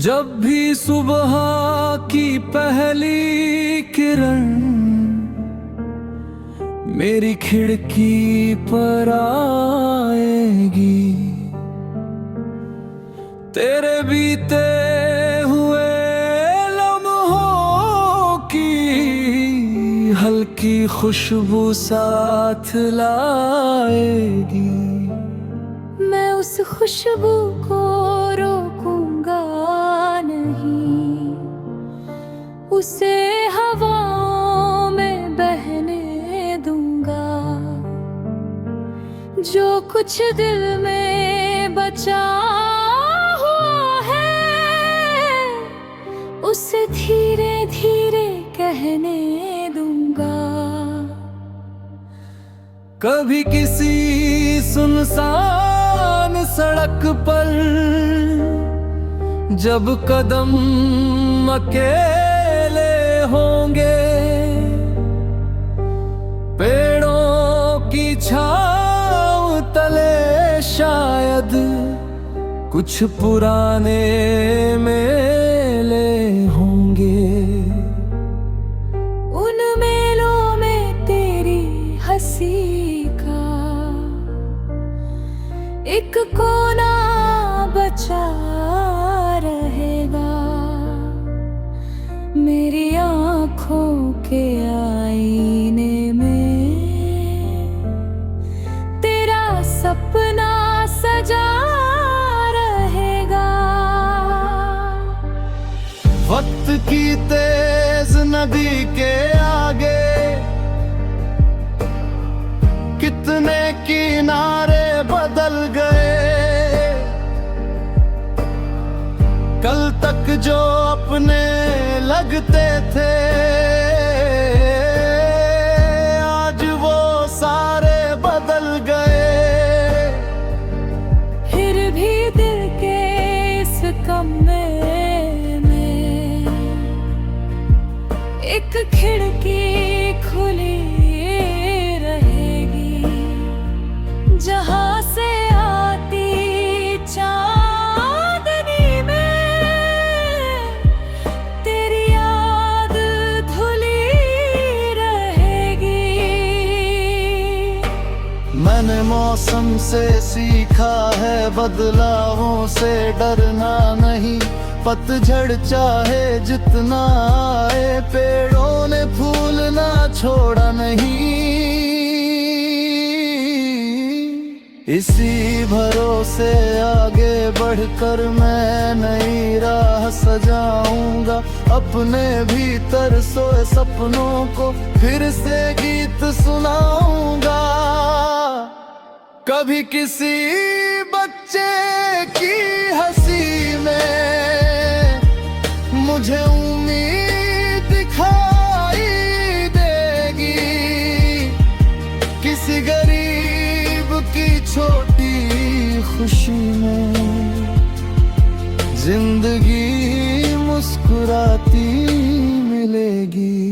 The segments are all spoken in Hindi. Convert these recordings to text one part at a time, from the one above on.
जब भी सुबह की पहली किरण मेरी खिड़की पर आएगी, तेरे बीते हुए लम्हों की हल्की खुशबू साथ लाएगी। मैं उस खुशबू को रोकूंगा नहीं, उसे हवाओं में बहने दूंगा। जो कुछ दिल में बचा हुआ है उसे धीरे धीरे कहने दूंगा। कभी किसी सुनसान सड़क पर जब कदम अकेले होंगे, पेड़ों की छांव तले शायद कुछ पुराने मेले होंगे। उन मेलों में तेरी हंसी का एक कोना बचा रहेगा। मेरी आँखों के आईने में तेरा सपना सजा रहेगा। वक्त की तेज नदी के आगे कितने किनारे बदल गए। कल तक जो अपने लगते थे आज वो सारे बदल गए। फिर भी दिल के इस कमरे में एक खिड़की खुली रहेगी, जहां से आती चांदनी में तेरी याद धुली रहेगी। मैंने मौसम से सीखा है बदलावों से डरना नहीं। पतझड़ चाहे जितना आए पेड़ों ने फूलना छोड़ा नहीं। इसी भरोसे आगे बढ़कर मैं नई राह सजाऊंगा। अपने भीतर सोए सपनों को फिर से गीत सुनाऊंगा। कभी किसी बच्चे की हंसी में मुझे उम्मीद दिखाई देगी। किसी गरीब की छोटी खुशी में जिंदगी मुस्कुराती मिलेगी।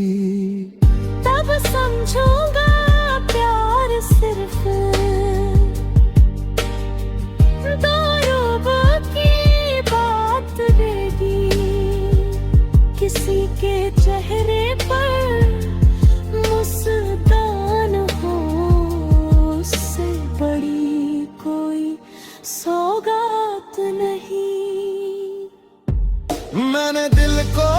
तब समझूंगा प्यार सिर्फ दो रूप की बात देगी। किसी के चेहरे पर मुस्कान हो उससे बड़ी कोई सौगात नहीं। मैंने दिल को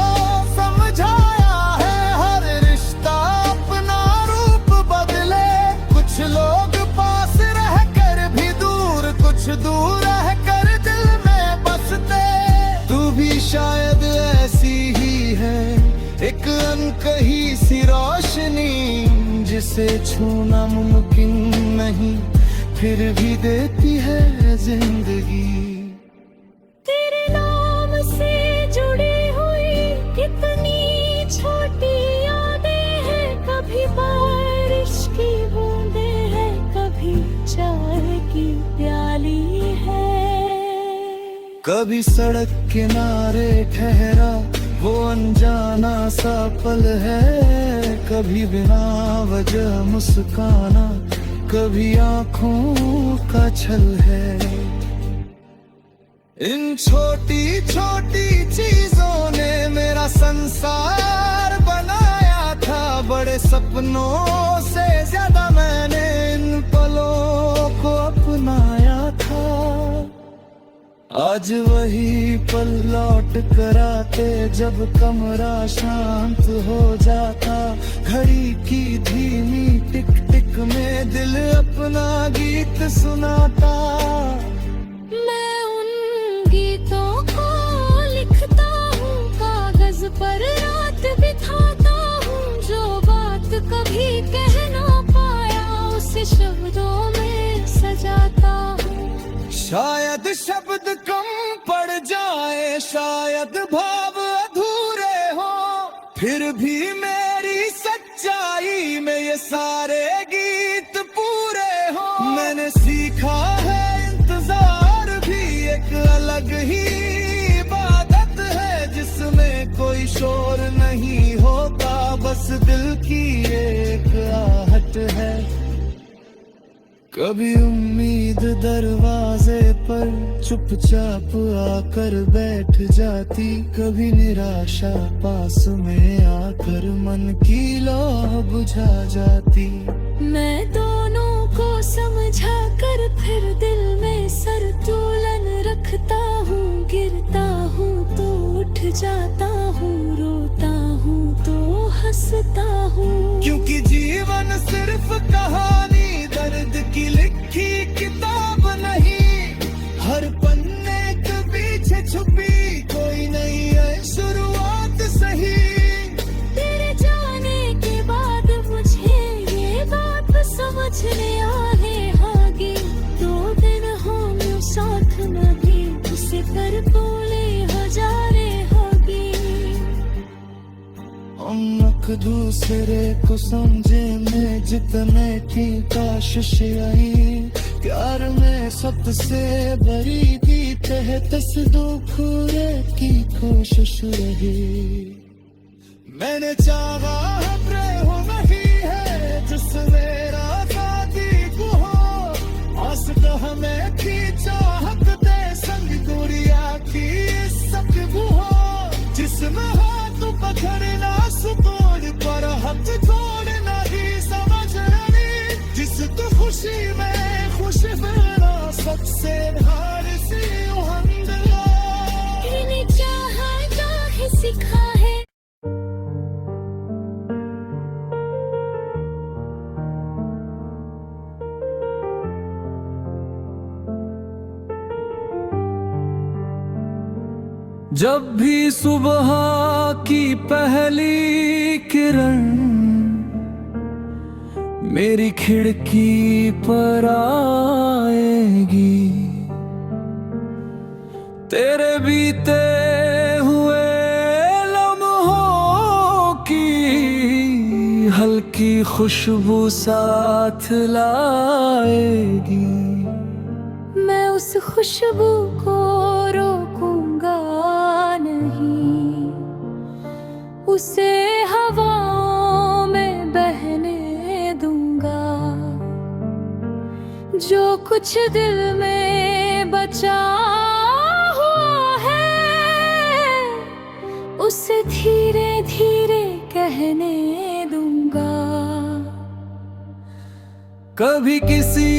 समझाया है हर रिश्ता अपना रूप बदले। कुछ लोग पास रह कर भी दूर, कुछ दूर रह कर दिल में बसते। तू भी शायद ऐसी ही है, एक अनकही सी रोशनी जिसे छूना मुमकिन नहीं फिर भी देती है जिंदगी। तेरे नाम से जुड़ी हुई कितनी छोटी यादें हैं। कभी बारिश की बूंदें हैं, कभी चाय की प्याली है। कभी सड़क किनारे ठहरा वो अनजाना सा पल है। कभी बिना वजह मुस्काना, कभी आंखों का छल है। इन छोटी छोटी चीजों ने मेरा संसार बनाया था। बड़े सपनों से ज्यादा मैंने इन पलों को अपनाया था। आज वही पल लौट कर आते जब कमरा शांत हो जाता। घड़ी की धीमी टिक टिक में दिल अपना गीत सुनाता। मैं उन गीतों को लिखता हूँ, कागज पर रात बिताता हूँ। जो बात कभी कह ना पाया उसे शब्दों में सजाता हूँ। शायद शब्द कम पड़ जाए, शायद भाव अधूरे हो, फिर भी मेरी सच्चाई में ये सारे गीत पूरे हो। मैंने सीखा है इंतजार भी एक अलग ही इबादत है, जिसमें कोई शोर नहीं होता, बस दिल की एक आहट है। कभी उम्मीद दरवाजे पर चुपचाप आकर बैठ जाती, कभी निराशा पास में आकर मन की लौ बुझा जाती। मैं दोनों को समझा कर फिर दिल में संतुलन रखता हूँ। गिरता हूँ तो उठ जाता हूँ, रोता हूँ तो हंसता हूँ। क्योंकि जीवन सिर्फ कहानी दर्द की लिखी किताब नहीं, हर पन्ने के पीछे छुपी कोई नई है शुरुआत सही। तेरे जाने के बाद मुझे ये बात समझने आने लगी। 2 दिन हो यूं साथ नहीं, उसे कर बोले हजारे होगी। हम एक दूसरे को समझे में जितने की कोशिश आई, प्यार में सबसे बड़ी थी तहस दुख की कोशिश रही। मैंने चाहा प्रेम नहीं है जिसने राती को हो, आस तो हमें थी चाहत दे संग गुड़िया की सकबू हो, जिसमें हाथ पकड़ना सुकून पर हाथ छोड़ना ही समझ रही। जिस तो खुशी में खुश मेरा सबसे हार सी हमदला। मैंने चाहा चाहे सिखा है। जब भी सुबह की पहली किरण मेरी खिड़की पर आएगी, तेरे बीते हुए लम्हों की हल्की खुशबू साथ लाएगी। मैं उस खुशबू को रोकूंगा नहीं, उसे हवाओं में बहने दूंगा। जो कुछ दिल में बचा हुआ है उसे धीरे धीरे कहने दूंगा। कभी किसी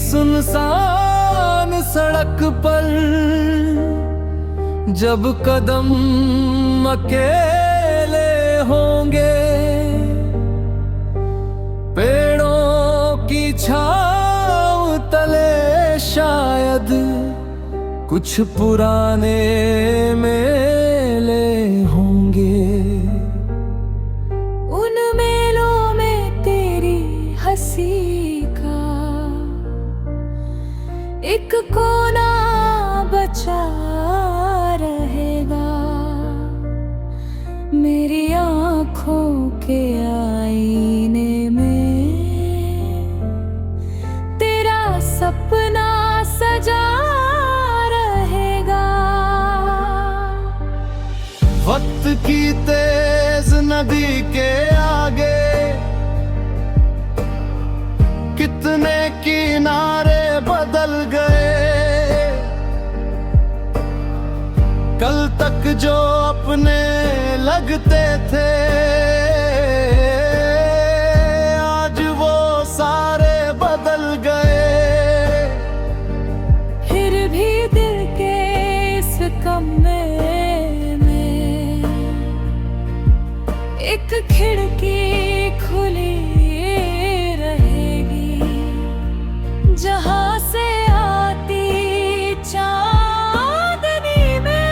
सुनसान सड़क पर जब कदम अकेले होंगे, पेड़ों की छाँव तले शायद कुछ पुराने मेले होंगे। उन मेलों में तेरी हंसी का एक कोना बचा रहेगा। मेरी आँखों के आईने में तेरा सपना सजा रहेगा। वक्त की तेज नदी के आगे कितने किनारे बदल गए। तक जो अपने लगते थे आज वो सारे बदल गए। फिर भी दिल के इस कमरे में एक खिड़की खुली रहेगी, जहां से आती चांदनी में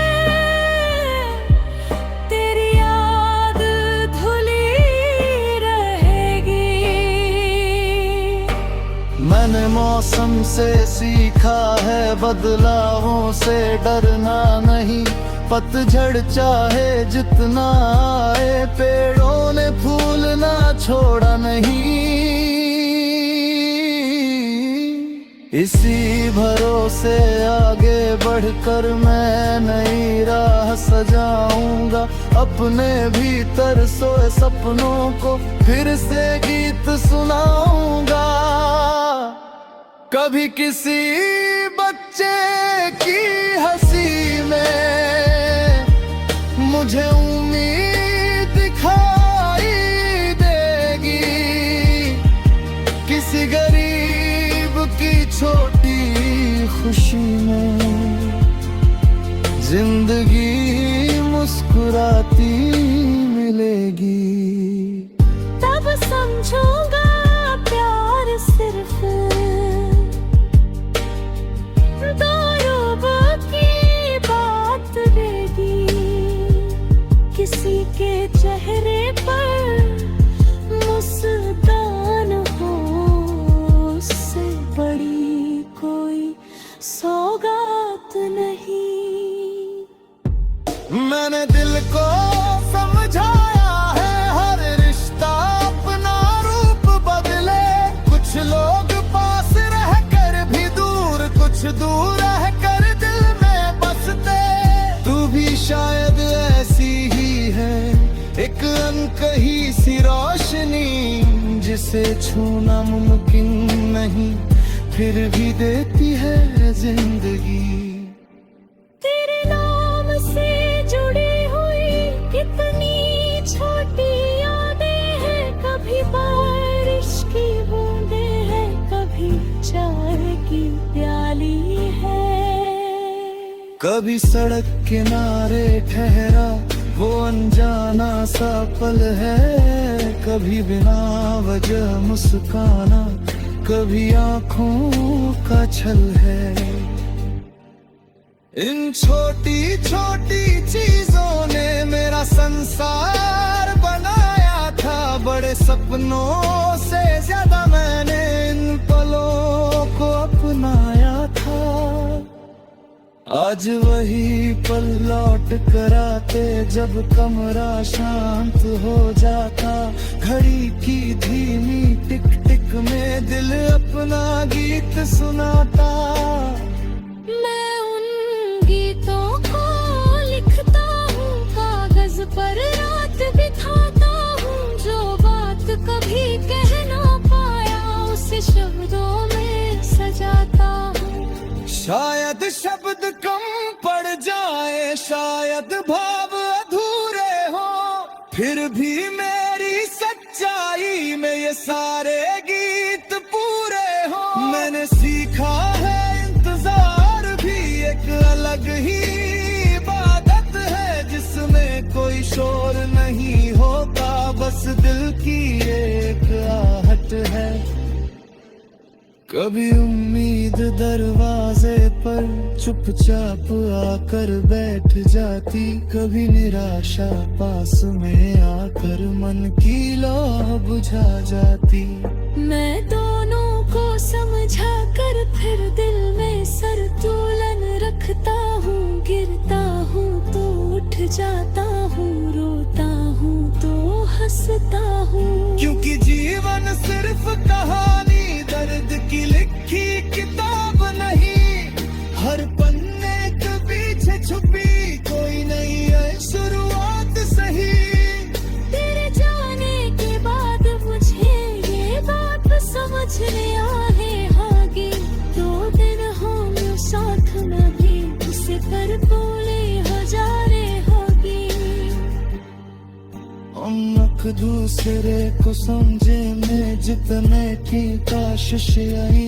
तेरी याद धुली रहेगी। मैंने मौसम से सीखा है बदलावों से डरना नहीं। पतझड़ चाहे जितना आए पेड़ों ने फूलना छोड़ा नहीं। इसी भरोसे आगे बढ़कर मैं नई राह सजाऊंगा। अपने भीतर सोए सपनों को फिर से गीत सुनाऊंगा। कभी किसी बच्चे की हंसी में मुझे उम्मीद दिखाई देगी। किसी गरीब की छोटी खुशी में जिंदगी मुस्कुराती मिलेगी। तब समझूंगा प्यार सिर्फ दो रूप की बात रहेगी। किसी के चेहरे पर मुस्कान हो उससे बड़ी कोई सौगात नहीं। मैंने दिल को समझाया है हर रिश्ता अपना रूप बदले। कुछ लोग पास रह कर भी दूर, कुछ दूर रह कर दिल में बसते। तू भी शायद ऐसी ही है, एक अनकही सी रोशनी जिसे छूना मुमकिन नहीं फिर भी देती है जिंदगी। तेरे नाम से जुड़ी हुई कितनी छोटी यादें हैं। कभी बारिश की बूंदें हैं, कभी चाय की प्याली है। कभी सड़क किनारे ठहरा वो अनजाना सा पल है। कभी बिना वजह मुस्काना, कभी आंखों का छल है। इन छोटी छोटी चीजों ने मेरा संसार बनाया था। बड़े सपनों से ज्यादा मैंने इन पलों को अपनाया था। आज वही पल लौट कर आते जब कमरा शांत हो जाता। घड़ी की धीमी टिक टिक में दिल अपना गीत सुनाता। मैं उन गीतों को लिखता हूँ, कागज पर रात बिताता हूँ। जो बात कभी कह ना पाया उसे शब्दों में सजाता हूँ। शायद शब्द कम पड़ जाए, शायद भाव अधूरे हो, फिर भी मेरी सच्चाई में ये सारे गीत पूरे हो। मैंने सीखा है इंतजार भी एक अलग ही इबादत है, जिसमें कोई शोर नहीं होता, बस दिल की एक आहट है। कभी उम्मीद दरवाजे पर चुपचाप आकर बैठ जाती, कभी निराशा पास में आकर मन की लौ बुझा जाती। मैं दोनों को समझा कर फिर दिल में संतुलन रखता हूँ। गिरता हूँ तो उठ जाता हूँ, रोता हूँ तो हंसता हूँ। क्योंकि जीवन सिर्फ कहानी दर्द की लिखी किताब नहीं, हर पन्ने के पीछे छुपी कोई नई शुरुआत सही। तेरे जाने के बाद मुझे ये बात समझने आए आगे। 2 दिन हो साथ में भी उसे पर बोले हजारे हम एक दूसरे को समझे में जितने की कोशिश आई,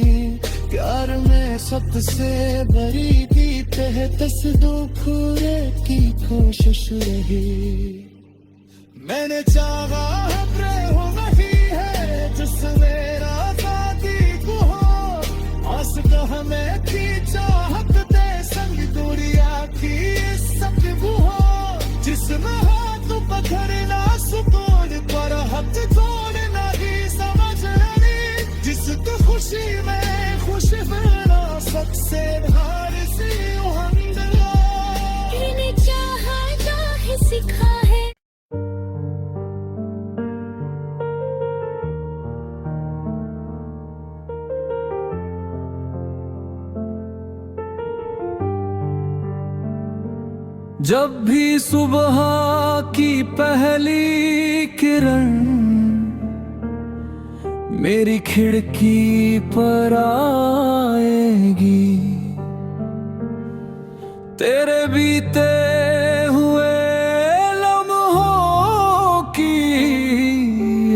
प्यार में सबसे बड़ी थी तह तस दुखरे की कोशिश रही। मैंने चाहा है प्रेम वही है जिसमें आजादी को हो, आस तो हमें थी चाहत दे संग दुनिया की सब वो हो, जिसमें हाथ पकड़ना सुकून पर हाथ जोड़ना ही समझ रही, जिसको खुशी में खुश मिलना सबसे हार सी हमदला। मैंने चाहा चाहे सिखा है। जब भी सुबह की पहली किरण मेरी खिड़की पर आएगी, तेरे बीते हुए लम्हों की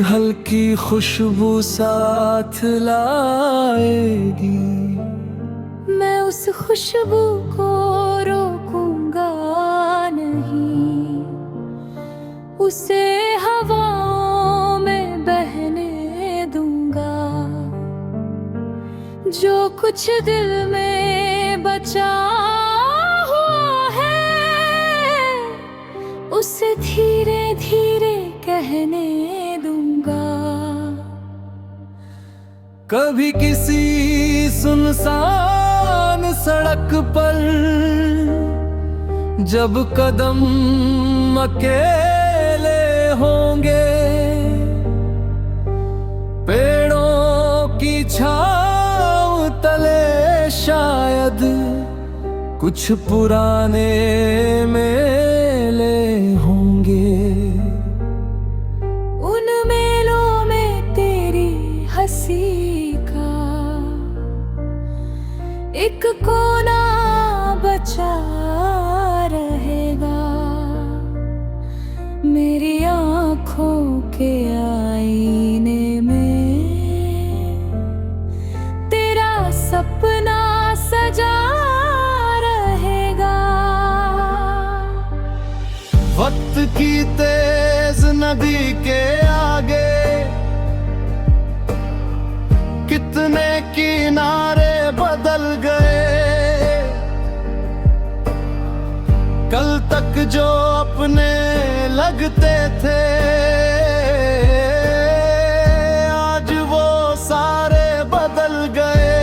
हल्की खुशबू साथ लाएगी। मैं उस खुशबू को रोकूंगा नहीं, उसे हवाओं में बहने दूंगा। जो कुछ दिल में बचा हुआ है उसे धीरे धीरे कहने दूंगा। कभी किसी सुनसान सड़क पर जब कदम अकेले होंगे, पेड़ों की छाँव तले शायद कुछ पुराने मेले होंगे। उन मेलों में तेरी हंसी का एक कोना बचा रहेगा, मेरी आँखों के आईने में तेरा सपना सजा रहेगा। वक्त की तेज नदी के आगे कितने किनारे बदल गए, कल तक जो अपने लगते थे आज वो सारे बदल गए।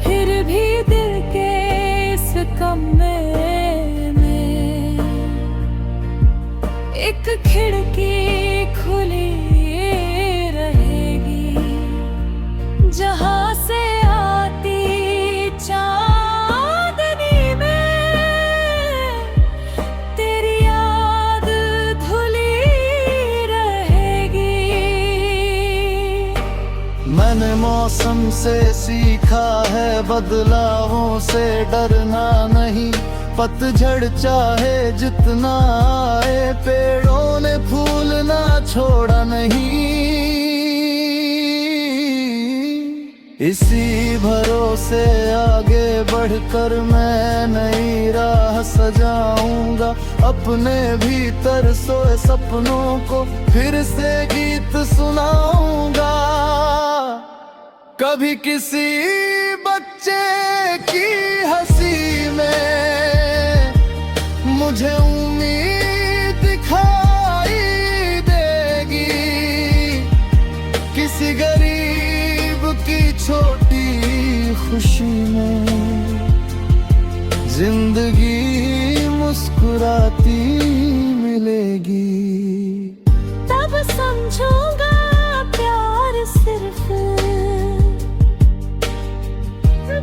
फिर भी दिल के इस कमरे में एक खिड़की खुली रहेगी, जहां से आती चांदनी में तेरी याद धुली रहेगी। मैंने मौसम से सीखा है बदलावों से डरना नहीं, पतझड़ चाहे जितना आए पेड़ों ने फूलना छोड़ा नहीं। इसी भरोसे आगे बढ़कर मैं नई राह सजाऊंगा, अपने भीतर सोए सपनों को फिर से गीत सुनाऊंगा। कभी किसी बच्चे की हंसी में मुझे उम्मीद दिखाई देगी, किसी गरीब की छोटी खुशी में जिंदगी मुस्कुराती मिलेगी। तब समझूंगा प्यार सिर्फ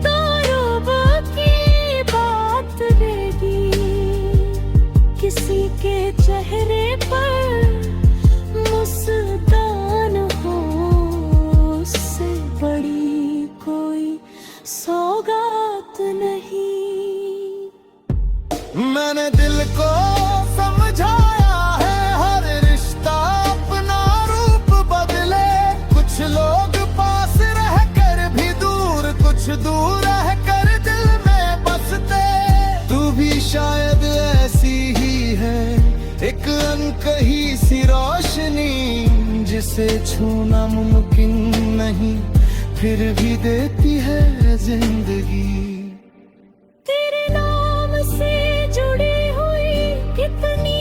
दो रूप की बात देगी, किसी के चेहरे पर मुस्कान हो उससे बड़ी कोई सौगात नहीं। मैंने दिल को समझाया कही सी रोशनी जिसे छूना मुमकिन नहीं, फिर भी देती है जिंदगी। तेरे नाम से जुड़ी हुई कितनी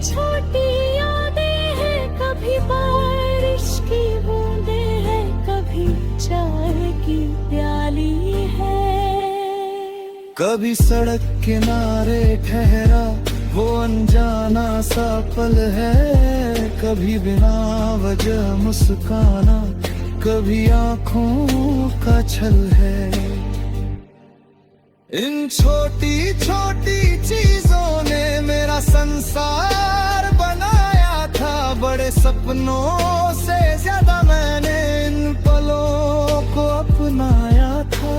छोटी यादें हैं, कभी बारिश की बूंदें हैं, कभी चाय की प्याली है। कभी सड़क किनारे ठहरा वो अनजाना सा पल है, कभी बिना वजह मुस्काना, कभी आंखों का छल है। इन छोटी छोटी चीजों ने मेरा संसार बनाया था, बड़े सपनों से ज्यादा मैंने इन पलों को अपनाया था।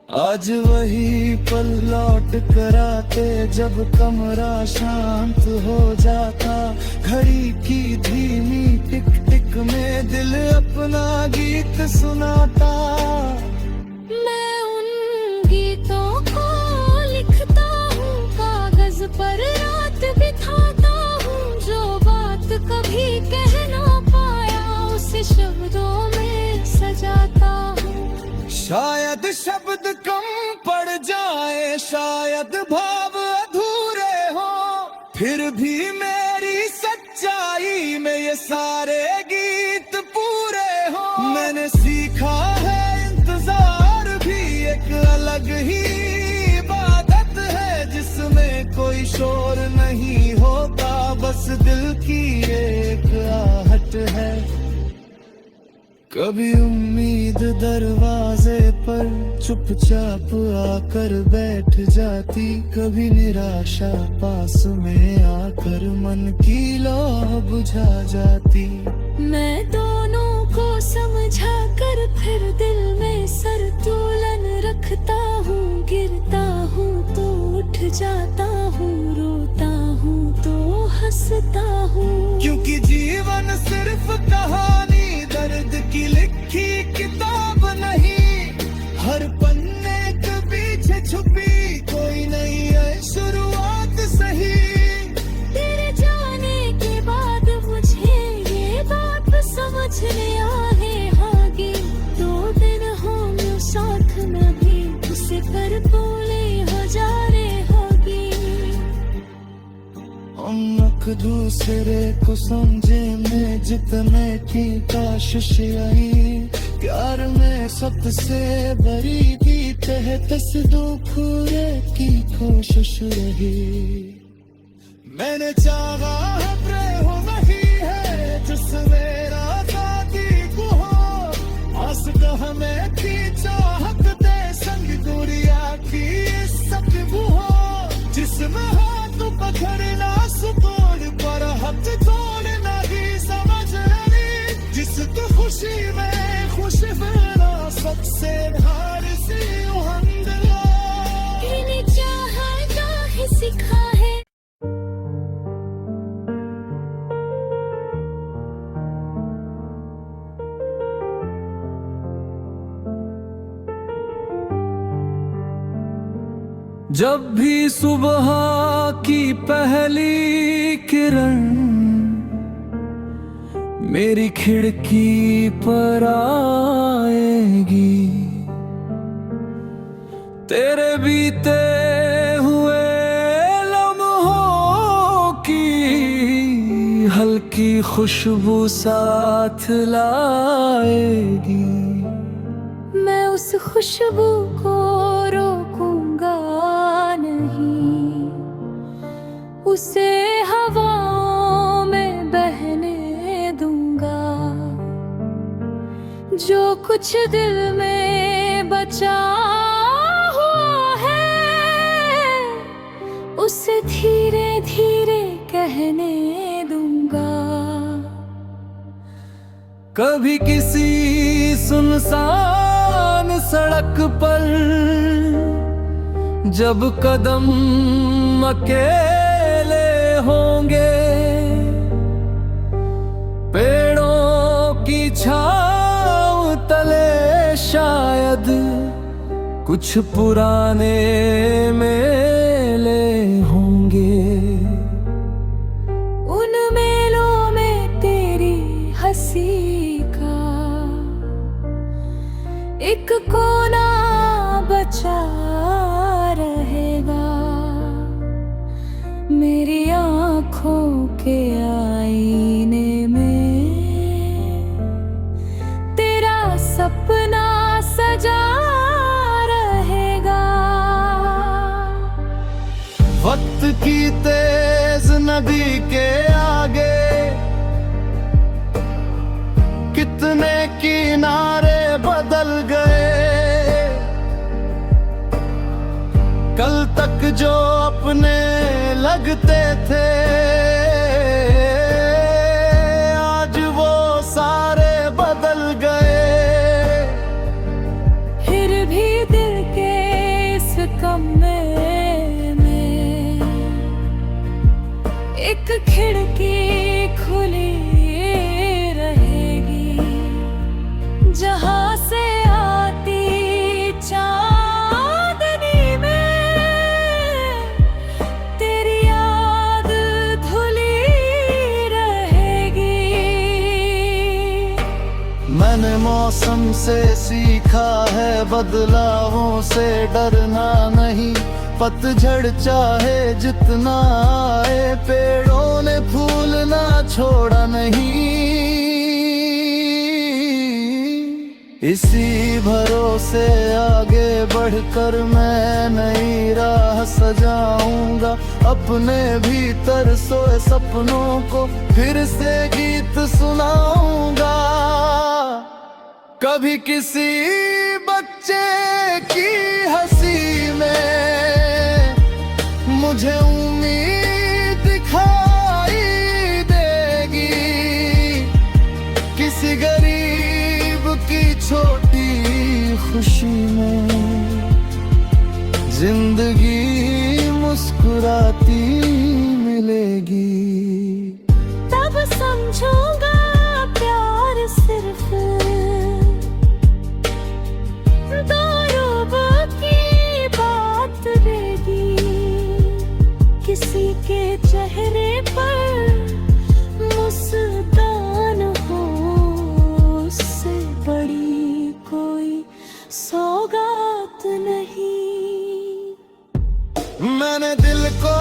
आज वही पल लौट कर आते जब कमरा शांत हो जाता, घड़ी की धीमी टिक टिक में दिल अपना गीत सुनाता। मैं उन गीतों को लिखता हूँ, कागज पर रात बिताता हूँ, जो बात कभी कह ना पाया उसे शब्दों में सजाता हूँ। शायद शब्द कम पड़ जाए, शायद भाव अधूरे हो, फिर भी मेरी सच्चाई में ये सारे गीत पूरे हो। मैंने सीखा है इंतजार भी एक अलग ही इबादत है, जिसमें कोई शोर नहीं होता, बस दिल की एक आहट है। कभी उम्मीद दरवाजे पर चुपचाप आकर बैठ जाती, कभी निराशा पास में आकर मन की लौ बुझा जाती। मैं दोनों को समझा कर फिर दिल में संतुलन रखता हूँ, गिरता हूँ तो उठ जाता हूँ, रोता हूँ तो हंसता हूँ। क्योंकि जीवन सिर्फ कहानी दर्द की लिखी किताब नहीं, हर पन्ने के पीछे छुपी कोई नई है शुरुआत सही। तेरे जाने के बाद मुझे ये बात समझने आए होगी, 2 दिन होंगे साथ नहीं, उसे कर बोले हजारे होगी। हम एक दूसरे को समझे में जितने की कोशिश आई, प्यार में सबसे बड़ी भी तहस दुखरे की कोशिश रही। मैंने चाहा है प्रेम नहीं है जिसमें आजादी को हो, आस का हमें की चाहत दे संग दुनिया की सब वो हो, जिसमें हाथ पकड़ना सुकून पर हाथ तोड़ना ही समझ नहीं, जिसको खुशी में खुश होना सबसे हार सी हमदला। मैंने चाहा है सिखा है। जब भी सुबह की पहली किरण मेरी खिड़की पर आएगी, तेरे बीते हुए लम्हों की हल्की खुशबू साथ लाएगी। मैं उस खुशबू को रोकूंगा नहीं, उसे हवाओं में बहने दूंगा, जो कुछ दिल में बचा हुआ है उसे धीरे धीरे कहने दूंगा। कभी किसी सुनसान सड़क पर जब कदम अकेले होंगे, पेड़ों की छाँव तले शायद कुछ पुराने मेले होंगे। एक कोना बचा रहेगा मेरी आँखों के आईने में, तेरा सपना सजा रहेगा। वक्त की तेज नदी के आगे कितने किनारे बदल गए, कल तक जो अपने लगते थे आज वो सारे बदल गए। फिर भी दिल के इस कमरे में एक खिड़की खुली रहेगी, जहां से आती चांदनी में तेरी याद धुली रहेगी। मैंने मौसम से सीखा है बदलावों से डरना नहीं, पतझड़ चाहे जितना आए पेड़ों ने फूलना छोड़ा नहीं। इसी भरोसे आगे बढ़कर मैं नई राह सजाऊंगा, अपने भीतर सोए सपनों को फिर से गीत सुनाऊंगा। कभी किसी बच्चे की हंसी में मुझे उम्मीद दिखाई देगी, किसी गरीब की छोटी खुशी में जिंदगी मुस्कुराती मिलेगी। तब समझूंगा प्यार सिर्फ दो रूप की बात रहेगी, किसी के चेहरे पर मुस्कान हो उससे बड़ी कोई सौगात नहीं। मैंने दिल को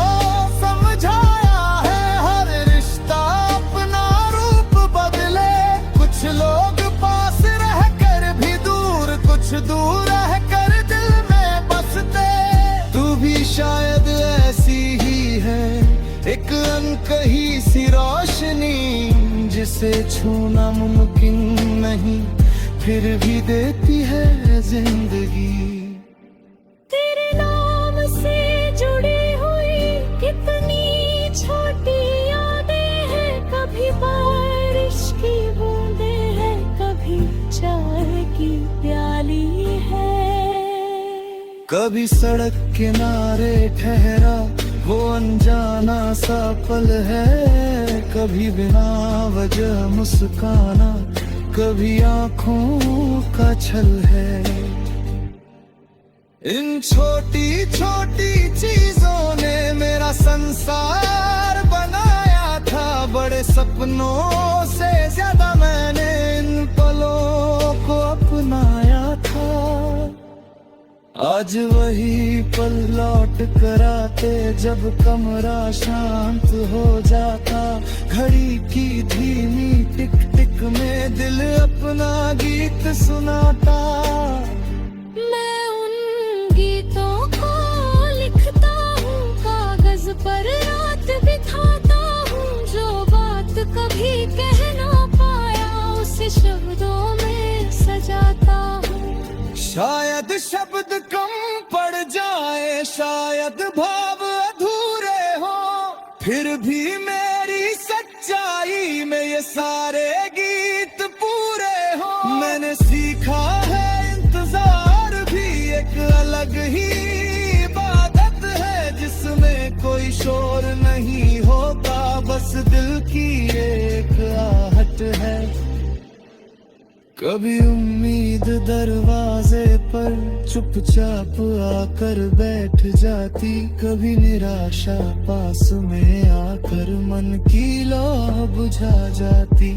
समझाया है हर रिश्ता अपना रूप बदले, कुछ लोग पास रह कर भी दूर, कुछ दूर रह कर दिल में बसते। तू भी शायद ऐसी ही है, एक अनकही सी रोशनी जिसे छूना मुमकिन नहीं, फिर भी देती है जिंदगी। तेरे नाम से जुड़ी हुई कितनी छोटी यादें हैं, कभी बारिश की बूंदें हैं, कभी चाय की प्याली है। कभी सड़क किनारे ठहरा वो अनजाना सा पल है, कभी बिना वजह मुस्काना, कभी आंखों का छल है। इन छोटी छोटी चीजों ने मेरा संसार बनाया था, बड़े सपनों से ज्यादा मैंने इन पलों को अपनाया था। आज वही पल लौट कर आते जब कमरा शांत हो जाता, घड़ी की धीमी टिक टिक में दिल अपना गीत सुनाता। मैं उन गीतों को लिखता हूँ, कागज पर रात बिताता हूँ, जो बात कभी कह ना पाया उसे शब्दों में सजाता हूँ। शायद शब्द कम पड़ जाए, शायद भाव अधूरे हो, फिर भी मेरी सच्चाई में ये सारे गीत पूरे हो। मैंने सीखा है इंतजार भी एक अलग ही इबादत है, जिसमें कोई शोर नहीं होता, बस दिल की एक आहट है। कभी उम्मीद दरवाजे पर चुपचाप आकर बैठ जाती, कभी निराशा पास में आकर मन की लौ बुझा जाती।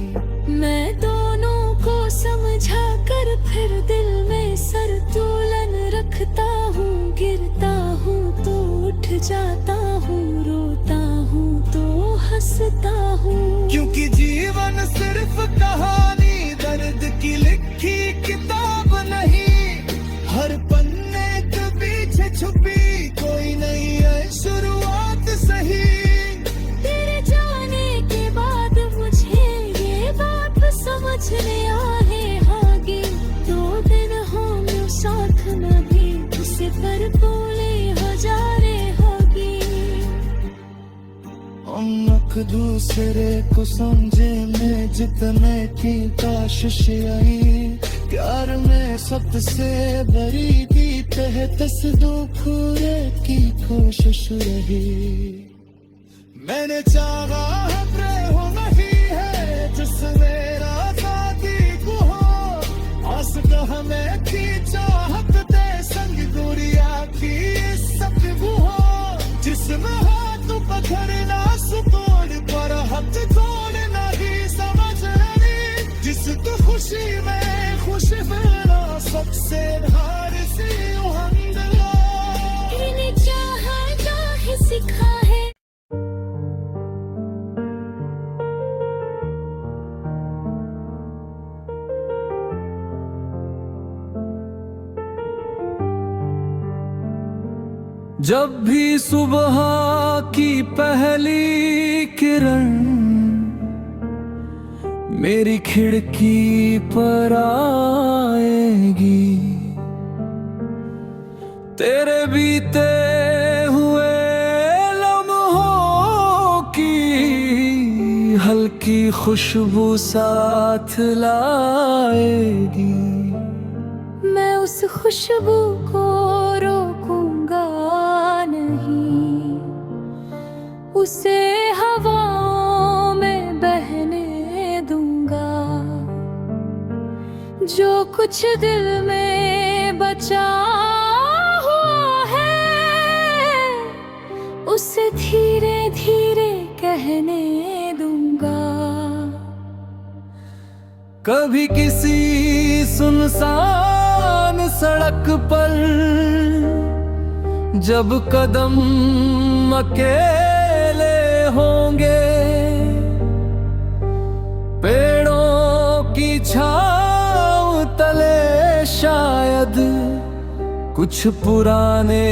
मैं दोनों को समझा कर फिर दिल में संतुलन रखता हूँ। गिरता हूँ तो उठ जाता हूँ, रोता हूँ तो हंसता हूँ। क्योंकि जीवन सिर्फ कहानी, दर्द की लिखी किताब नहीं। हर पन्ने के पीछे छुपी कोई नहीं है शुरुआत सही। तेरे जाने के बाद मुझे ये बात समझने आए आगे। 2 दिन हो साथ नहीं, उसे पर बोले हजारे होगी। हम एक दूसरे को समझे में जितने की कोशिश आई। प्यार में सबसे बड़ी थी तहस दुखरे की कोशिश रही। मैंने चाहा है प्रेम नहीं है जिसमें आजादी को हो। आस का हमें की चाहत दे संग दुनिया की सब वो हो। जिसमें हाथ पकड़ना सुकून पर हाथ तोड़ना ही समझ रही। जिसको खुशी में खुश मिला सबसे हार सी हमदला। इन्हें चाहा चाहे सिखा है। जब भी सुबह की पहली किरण मेरी खिड़की पर आएगी, तेरे बीते हुए लम्हों की हल्की खुशबू साथ लाएगी। मैं उस खुशबू को रोकूंगा नहीं, उसे हवाओं में बहने दूंगा। जो कुछ दिल में बचा हुआ है उसे धीरे धीरे कहने दूंगा। कभी किसी सुनसान सड़क पर जब कदम अकेले होंगे, पेड़ों की छांव तले शायद कुछ पुराने